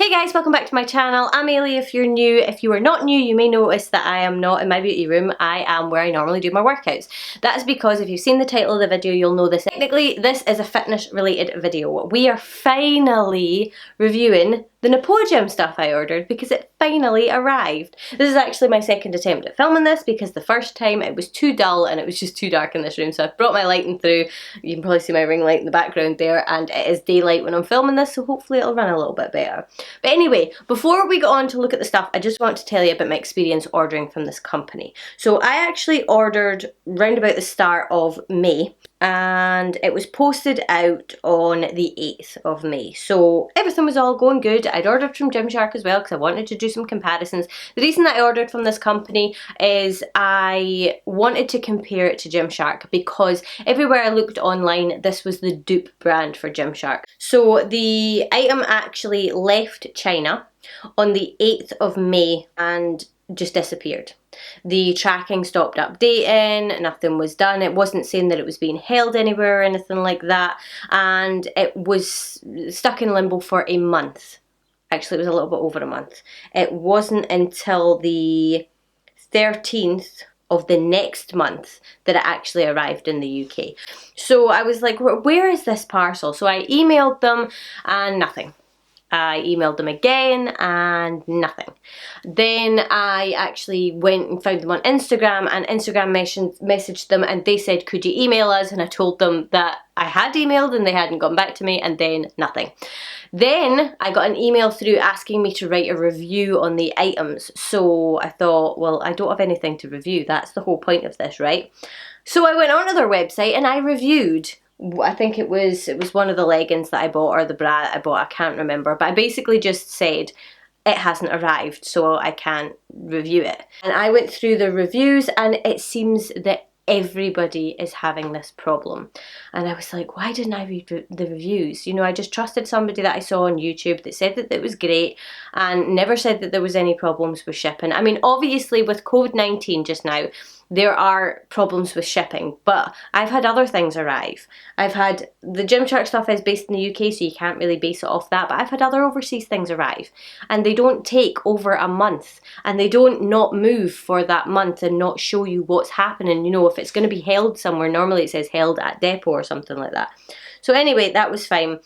Hey guys, welcome back to my channel. I'm Ailey if you're new. If you are not new, you may notice that I am not in my beauty room. I am where I normally do my workouts. That is because if you've seen the title of the video, you'll know this. Technically, this is a fitness related video. We are finally reviewing the Nepoagym stuff I ordered because it finally arrived. This is actually my second attempt at filming this because the first time it was too dull and it was just too dark in this room, so I've brought my lighting through. You can probably see my ring light in the background there, and it is daylight when I'm filming this, so hopefully it'll run a little bit better. But anyway, before we go on to look at the stuff, I just want to tell you about my experience ordering from this company. So I actually ordered round about the start of May, and it was posted out on the 8th of May. So everything was all going good. I'd ordered from Gymshark as well because I wanted to do some comparisons. The reason that I ordered from this company is I wanted to compare it to Gymshark because everywhere I looked online, this was the dupe brand for Gymshark. So the item actually left China on the 8th of May and just disappeared. The tracking stopped updating, nothing was done. It wasn't saying that it was being held anywhere or anything like that, and it was stuck in limbo for a month. Actually, it was a little bit over a month. It wasn't until the 13th of the next month that it actually arrived in the UK. So I was like, where is this parcel? So I emailed them and nothing. I emailed them again and nothing. Then I actually went and found them on Instagram, and Instagram messaged them and they said, could you email us? And I told them that I had emailed and they hadn't gotten back to me, and then nothing. Then I got an email through asking me to write a review on the items. So I thought, well, I don't have anything to review. That's the whole point of this, right? So I went onto their website and I reviewed. I think it was one of the leggings that I bought, or the bra that I bought, I can't remember, but I basically just said it hasn't arrived, so I can't review it. And I went through the reviews and it seems that everybody is having this problem. And I was like, why didn't I read the reviews? You know, I just trusted somebody that I saw on YouTube that said that it was great and never said that there was any problems with shipping. I mean, obviously with COVID-19 just now, there are problems with shipping, but I've had other things arrive. I've had, the Gymshark stuff is based in the UK, so you can't really base it off that, but I've had other overseas things arrive, and they don't take over a month, and they don't not move for that month and not show you what's happening. You know, if it's going to be held somewhere, normally it says held at depot or something like that. So anyway, that was fine.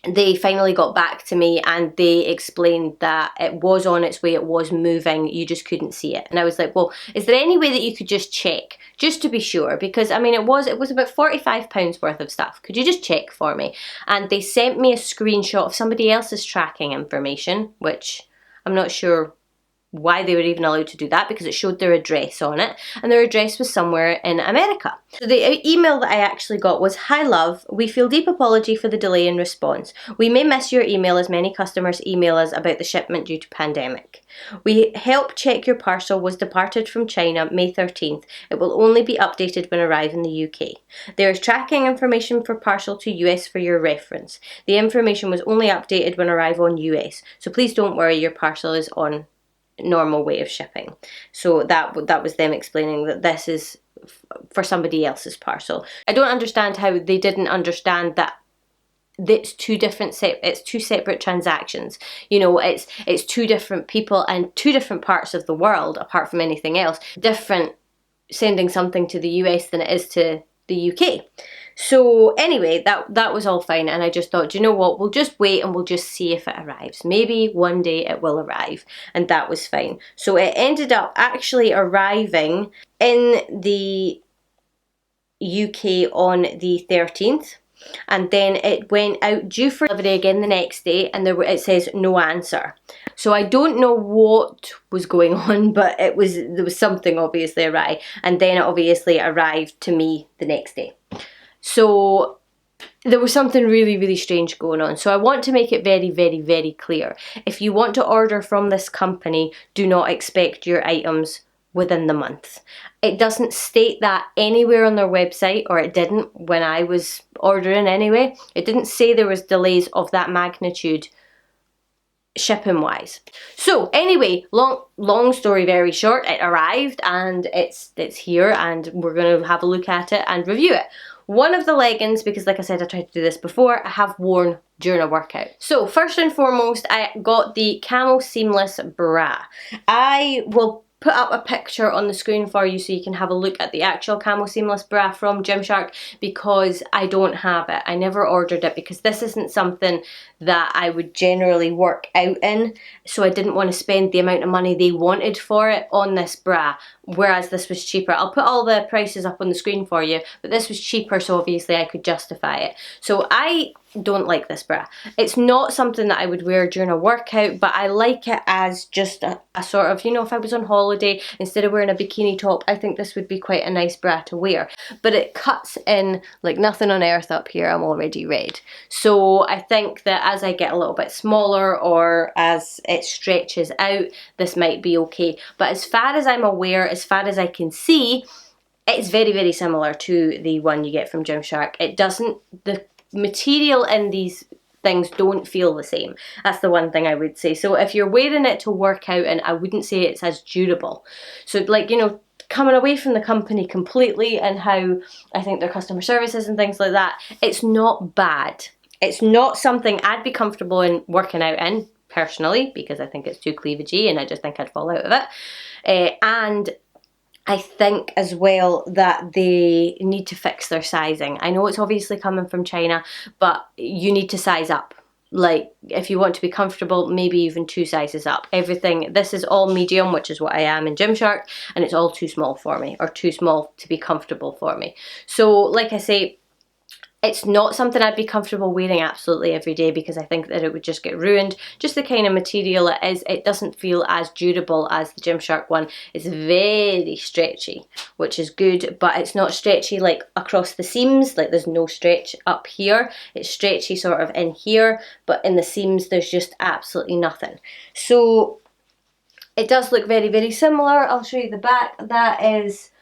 They finally got back to me and they explained that it was on its way, it was moving, you just couldn't see it. And I was like, well, is there any way that you could just check, just to be sure? Because I mean, it was about £45 worth of stuff. Could you just check for me? And they sent me a screenshot of somebody else's tracking information, which I'm not sure why they were even allowed to do that, because it showed their address on it, and their address was somewhere in America. So the email that I actually got was, "Hi love, we feel deep apology for the delay in response. We may miss your email as many customers email us about the shipment due to pandemic. We help check your parcel was departed from China May 13th. It will only be updated when arrive in the UK. There is tracking information for parcel to US for your reference. The information was only updated when arrive on US, so please don't worry, your parcel is on normal way of shipping." So that was them explaining that this is for somebody else's parcel. I don't understand how they didn't understand that it's two separate transactions. You know, it's two different people and two different parts of the world, apart from anything else. Different sending something to the US than it is to the UK. So anyway, that was all fine, and I just thought, you know what, we'll just wait and we'll just see if it arrives. Maybe one day it will arrive, and that was fine. So it ended up actually arriving in the UK on the 13th, and then it went out due for delivery again the next day, and it says no answer. So I don't know what was going on, but there was something obviously awry, and then it obviously arrived to me the next day. So there was something really, really strange going on. So I want to make it very, very, very clear. If you want to order from this company, do not expect your items within the month. It doesn't state that anywhere on their website, or it didn't when I was ordering anyway. It didn't say there was delays of that magnitude shipping wise. So anyway, long story very short, it arrived and it's here, and we're going to have a look at it and review it. one of the leggings, because like I said, I tried to do this before, I have worn during a workout. So first and foremost, I got the camo seamless bra. I will put up a picture on the screen for you so you can have a look at the actual camo seamless bra from Gymshark, because I don't have it. I never ordered it because this isn't something that I would generally work out in, so I didn't want to spend the amount of money they wanted for it on this bra, whereas this was cheaper. I'll put all the prices up on the screen for you, but this was cheaper, so obviously I could justify it. So I don't like this bra. It's not something that I would wear during a workout, but I like it as just a sort of, you know, if I was on holiday, instead of wearing a bikini top, I think this would be quite a nice bra to wear. But it cuts in like nothing on earth up here. I'm already red. So I think that as I get a little bit smaller, or as it stretches out, this might be okay. But as far as I'm aware, as far as I can see, it's very, very similar to the one you get from Gymshark. It doesn't, the material in these things don't feel the same. That's the one thing I would say. So if you're wearing it to work out, and I wouldn't say it's as durable. So like, you know, coming away from the company completely and how I think their customer services and things like that, it's not bad. It's not something I'd be comfortable in working out in, personally, because I think it's too cleavagey and I just think I'd fall out of it. And I think as well that they need to fix their sizing. I know it's obviously coming from China, but you need to size up. Like, if you want to be comfortable, maybe even 2 sizes up. Everything, this is all medium, which is what I am in Gymshark, and it's all too small for me, or too small to be comfortable for me. So, like I say, it's not something I'd be comfortable wearing absolutely every day, because I think that it would just get ruined. Just the kind of material it is, it doesn't feel as durable as the Gymshark one. It's very stretchy, which is good, but it's not stretchy like across the seams, like there's no stretch up here. It's stretchy sort of in here, but in the seams there's just absolutely nothing. So it does look very, very similar. I'll show you the back. That is,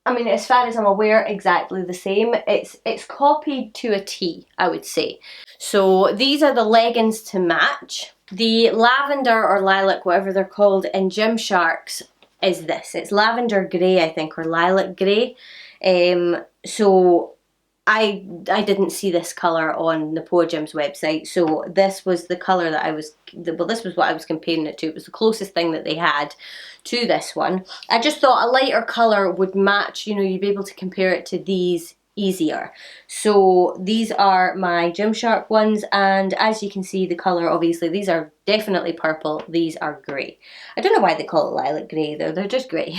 I mean, as far as I'm aware, exactly the same. It's copied to a T, I would say. So these are the leggings to match. The lavender or lilac, whatever they're called in Gymshark's, is this. It's lavender grey, I think, or lilac grey. So I didn't see this colour on Nepoagym's website, so this was the colour that I was, well, this was what I was comparing it to. It was the closest thing that they had to this one. I just thought a lighter colour would match, you know, you'd be able to compare it to these easier. So these are my Gymshark ones, and as you can see, the colour, obviously, these are definitely purple, these are grey. I don't know why they call it lilac grey though, they're just grey.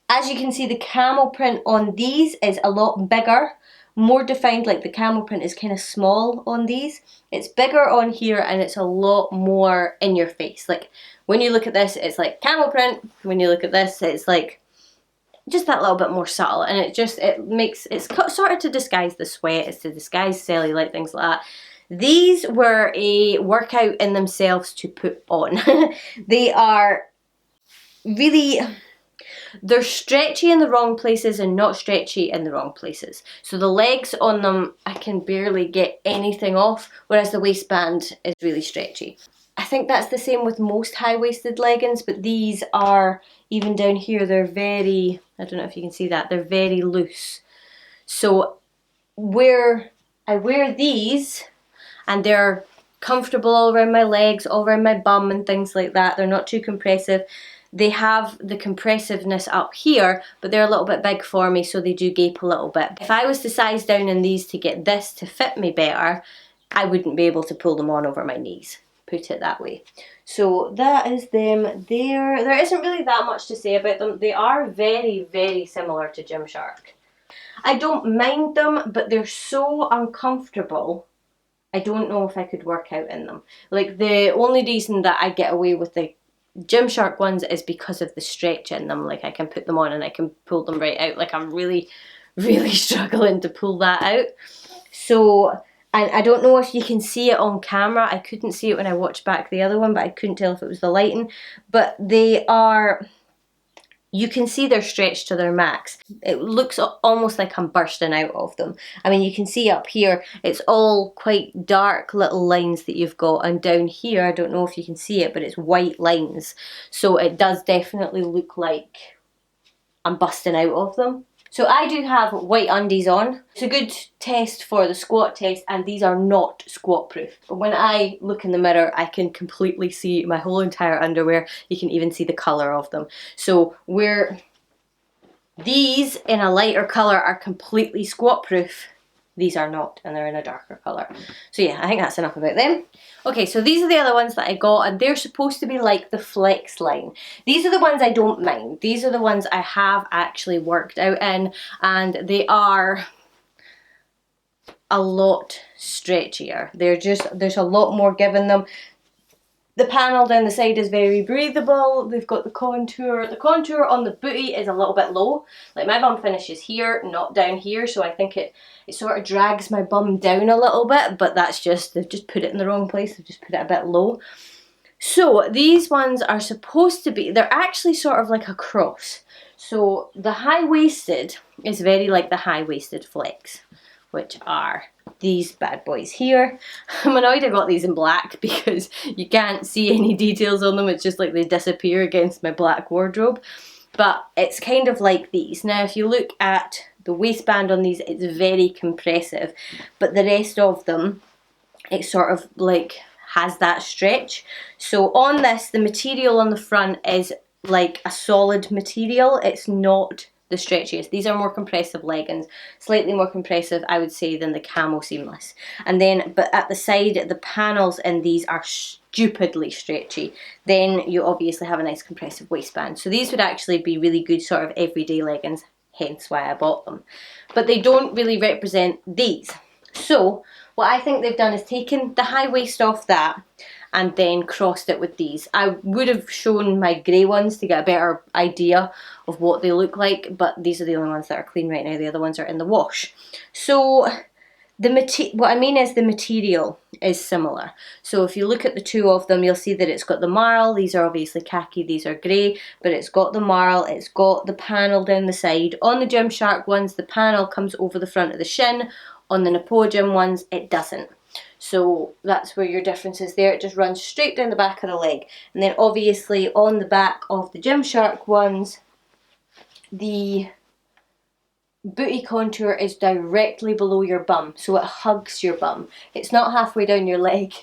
As you can see, the camel print on these is a lot bigger, more defined. Like the camel print is kind of small on these. It's bigger on here, and it's a lot more in your face. Like when you look at this, it's like camel print. When you look at this, it's like just that little bit more subtle, and it makes, it's sort of to disguise the sweat, it's to disguise cellulite, things like that. These were a workout in themselves to put on. They are really, they're stretchy in the wrong places and not stretchy in the wrong places. So the legs on them, I can barely get anything off, whereas the waistband is really stretchy. I think that's the same with most high-waisted leggings, but these are, even down here, they're very, I don't know if you can see that, they're very loose. So where I wear these, and they're comfortable all around my legs, all around my bum and things like that, they're not too compressive. They have the compressiveness up here, but they're a little bit big for me, so they do gape a little bit. If I was to size down in these to get this to fit me better, I wouldn't be able to pull them on over my knees, put it that way. So that is them there. There isn't really that much to say about them. They are very, very similar to Gymshark. I don't mind them, but they're so uncomfortable. I don't know if I could work out in them. Like, the only reason that I get away with the Gymshark ones is because of the stretch in them. Like, I can put them on and I can pull them right out. Like, I'm really, really struggling to pull that out. So, and I don't know if you can see it on camera. I couldn't see it when I watched back the other one, but I couldn't tell if it was the lighting. But they are, you can see they're stretched to their max. It looks almost like I'm bursting out of them. I mean, you can see up here, it's all quite dark little lines that you've got, and down here, I don't know if you can see it, but it's white lines. So it does definitely look like I'm busting out of them. So I do have white undies on. It's a good test for the squat test, and these are not squat proof. But when I look in the mirror, I can completely see my whole entire underwear. You can even see the colour of them. So these in a lighter colour are completely squat proof. These are not, and they're in a darker colour. So yeah, I think that's enough about them. Okay, so these are the other ones that I got, and they're supposed to be like the flex line. These are the ones I don't mind. These are the ones I have actually worked out in, and they are a lot stretchier. There's a lot more given them. The panel down the side is very breathable. They've got the contour. The contour on the booty is a little bit low. Like my bum finishes here, not down here, so I think it sort of drags my bum down a little bit, but that's just, they've just put it in the wrong place. They've just put it a bit low. So these ones are supposed to be, they're actually sort of like a cross. So the high-waisted is very like the high-waisted flex, which are these bad boys here. I'm annoyed I got these in black because you can't see any details on them. It's just like they disappear against my black wardrobe. But it's kind of like these. Now if you look at the waistband on these, it's very compressive, but the rest of them, it sort of like has that stretch. So on this, the material on the front is like a solid material. It's not the stretchiest. These are more compressive leggings, slightly more compressive, I would say, than the camo seamless. And then, but at the side, the panels in these are stupidly stretchy. Then you obviously have a nice compressive waistband. So these would actually be really good sort of everyday leggings, hence why I bought them. But they don't really represent these. So what I think they've done is taken the high waist off that and then crossed it with these. I would have shown my grey ones to get a better idea of what they look like, but these are the only ones that are clean right now. The other ones are in the wash. So what I mean is the material is similar. So if you look at the two of them, you'll see that it's got the marl. These are obviously khaki, these are grey, but it's got the marl, it's got the panel down the side. On the Gymshark ones, the panel comes over the front of the shin. On the Nepoagym ones, it doesn't. So that's where your difference is there. It just runs straight down the back of the leg. And then obviously on the back of the Gymshark ones, the booty contour is directly below your bum. So it hugs your bum. It's not halfway down your leg.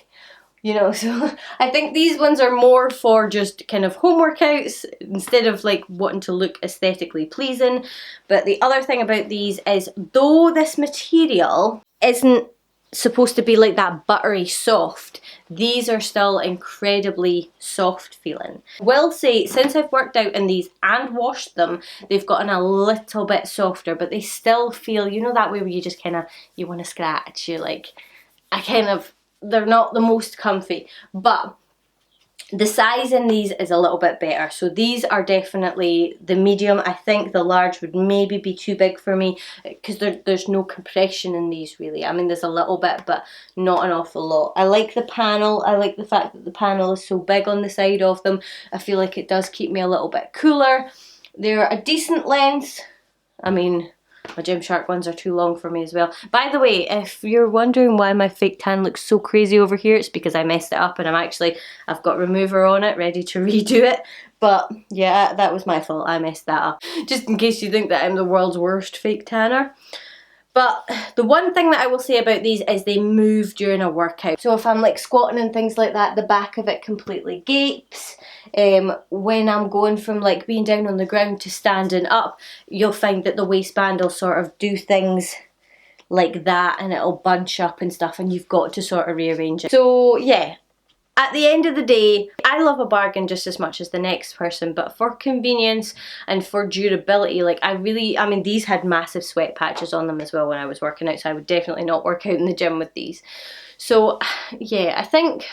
You know, so I think these ones are more for just kind of home workouts instead of like wanting to look aesthetically pleasing. But the other thing about these is, though this material isn't supposed to be like that buttery soft, these are still incredibly soft feeling. Will say, since I've worked out in these and washed them, they've gotten a little bit softer, but they still feel, you know, that way where you just kind of, you want to scratch, you're like, they're not the most comfy, but the size in these is a little bit better. So these are definitely the medium. I think the large would maybe be too big for me because there's no compression in these really. I mean, there's a little bit, but not an awful lot. I like the panel. I like the fact that the panel is so big on the side of them. I feel like it does keep me a little bit cooler. They're a decent length. I mean, my Gymshark ones are too long for me as well. By the way, if you're wondering why my fake tan looks so crazy over here, it's because I messed it up and I've got remover on it ready to redo it. But yeah, that was my fault. I messed that up. Just in case you think that I'm the world's worst fake tanner. But the one thing that I will say about these is they move during a workout. So if I'm like squatting and things like that, the back of it completely gapes. When I'm going from like being down on the ground to standing up, you'll find that the waistband will sort of do things like that and it'll bunch up and stuff, and you've got to sort of rearrange it. So yeah, at the end of the day, I love a bargain just as much as the next person, but for convenience and for durability, like I mean, these had massive sweat patches on them as well when I was working out, so I would definitely not work out in the gym with these. So yeah, I think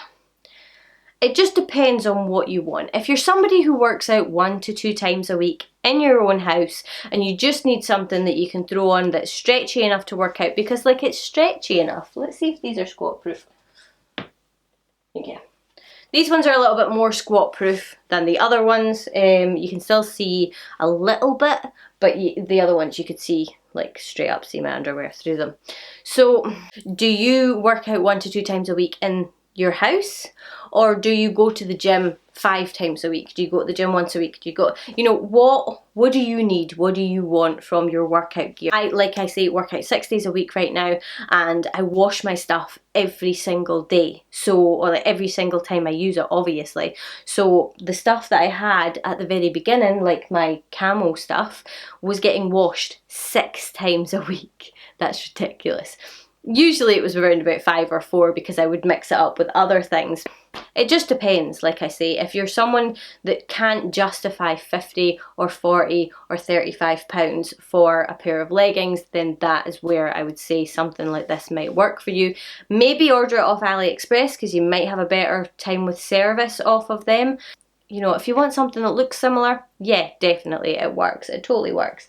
it just depends on what you want. If you're somebody who works out 1 to 2 times a week in your own house and you just need something that you can throw on that's stretchy enough to work out, because like it's stretchy enough. Let's see if these are squat proof. Okay. These ones are a little bit more squat proof than the other ones. You can still see a little bit, but the other ones you could see like straight up see my underwear through them. So do you work out 1 to 2 times a week in your house? Or do you go to the gym 5 times a week? Do you go to the gym once a week? Do you go, you know, what do you need? What do you want from your workout gear? Like I say, work out 6 days a week right now, and I wash my stuff every single day. So, or like every single time I use it, obviously. So the stuff that I had at the very beginning, like my camo stuff, was getting washed 6 times a week. That's ridiculous. Usually it was around about 5 or 4 because I would mix it up with other things. It just depends, like I say. If you're someone that can't justify 50 or 40 or 35 pounds for a pair of leggings, then that is where I would say something like this might work for you. Maybe order it off AliExpress because you might have a better time with service off of them. You know, if you want something that looks similar, yeah, definitely it works. It totally works.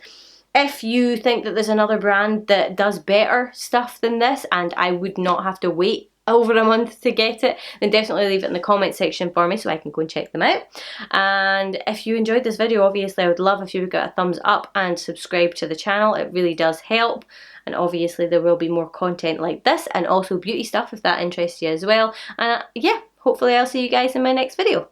If you think that there's another brand that does better stuff than this and I would not have to wait over a month to get it, then definitely leave it in the comment section for me so I can go and check them out. And if you enjoyed this video, obviously I would love if you would get a thumbs up and subscribe to the channel. It really does help. And obviously there will be more content like this and also beauty stuff if that interests you as well. And yeah, hopefully I'll see you guys in my next video.